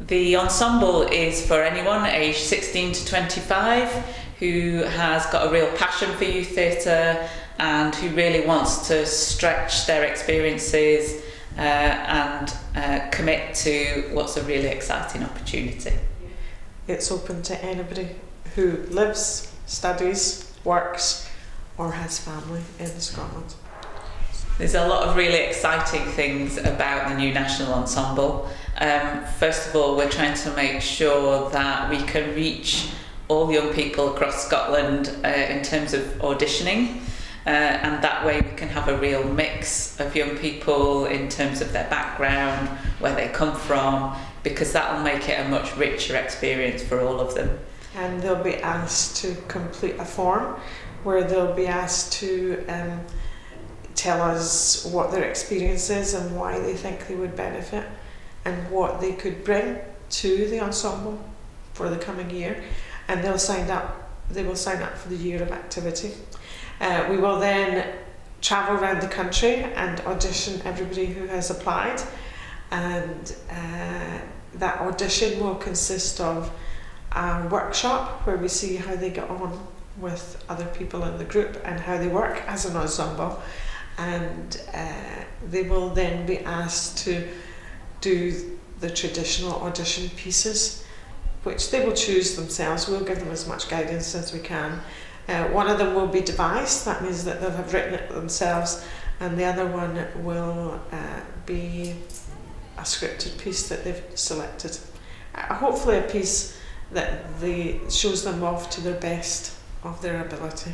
The ensemble is for anyone aged 16 to 25 who has got a real passion for youth theatre and who really wants to stretch their experiences and commit to what's a really exciting opportunity. It's open to anybody who lives, studies, works or has family in Scotland. There's a lot of really exciting things about the new National Ensemble. First of all, we're trying to make sure that we can reach all young people across Scotland in terms of auditioning, and that way we can have a real mix of young people in terms of their background, where they come from, because that will make it a much richer experience for all of them. And they'll be asked to complete a form where they'll be asked to tell us what their experience is and why they think they would benefit and what they could bring to the ensemble for the coming year, and they will sign up for the year of activity. We will then travel around the country and audition everybody who has applied, and that audition will consist of a workshop where we see how they get on with other people in the group and how they work as an ensemble, and they will then be asked to do the traditional audition pieces, which they will choose themselves. We'll give them as much guidance as we can. One of them will be devised, that means that they'll have written it themselves, and the other one will be a scripted piece that they've selected. Hopefully a piece that shows them off to the best of their ability.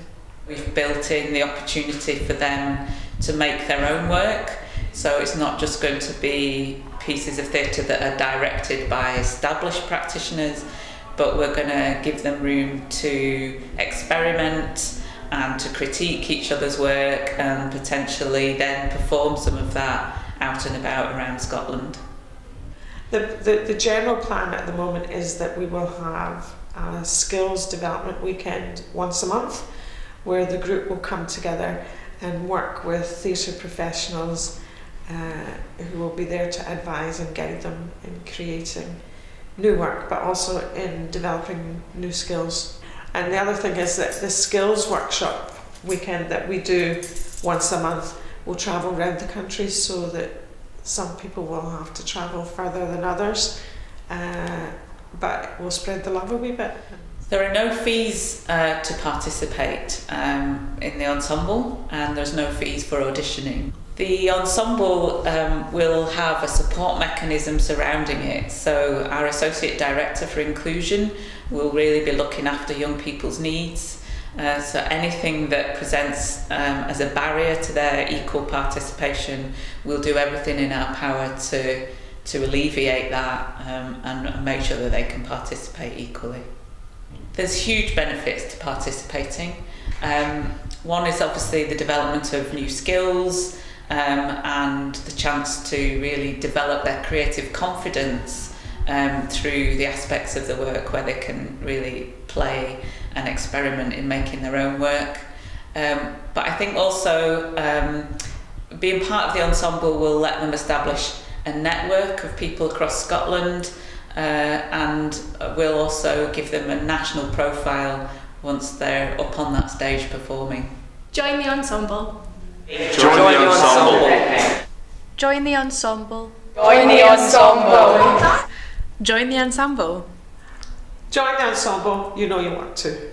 We've built in the opportunity for them to make their own work, so it's not just going to be pieces of theatre that are directed by established practitioners, but we're going to give them room to experiment and to critique each other's work and potentially then perform some of that out and about around Scotland. The general plan at the moment is that we will have a skills development weekend once a month where the group will come together and work with theatre professionals who will be there to advise and guide them in creating new work, but also in developing new skills. And the other thing is that the skills workshop weekend that we do once a month will travel around the country, so that some people will have to travel further than others, but we'll spread the love a wee bit. There are no fees to participate in the ensemble, and there's no fees for auditioning. The ensemble will have a support mechanism surrounding it, so our Associate Director for Inclusion will really be looking after young people's needs. So anything that presents as a barrier to their equal participation, we'll do everything in our power to alleviate that and make sure that they can participate equally. There's huge benefits to participating. One is obviously the development of new skills and the chance to really develop their creative confidence through the aspects of the work where they can really play and experiment in making their own work. But I think also being part of the ensemble will let them establish a network of people across Scotland, and will also give them a national profile once they're up on that stage performing. Join the ensemble. Join the ensemble. Join the ensemble. Join the ensemble. Join the ensemble. Join the ensemble, you know you want to.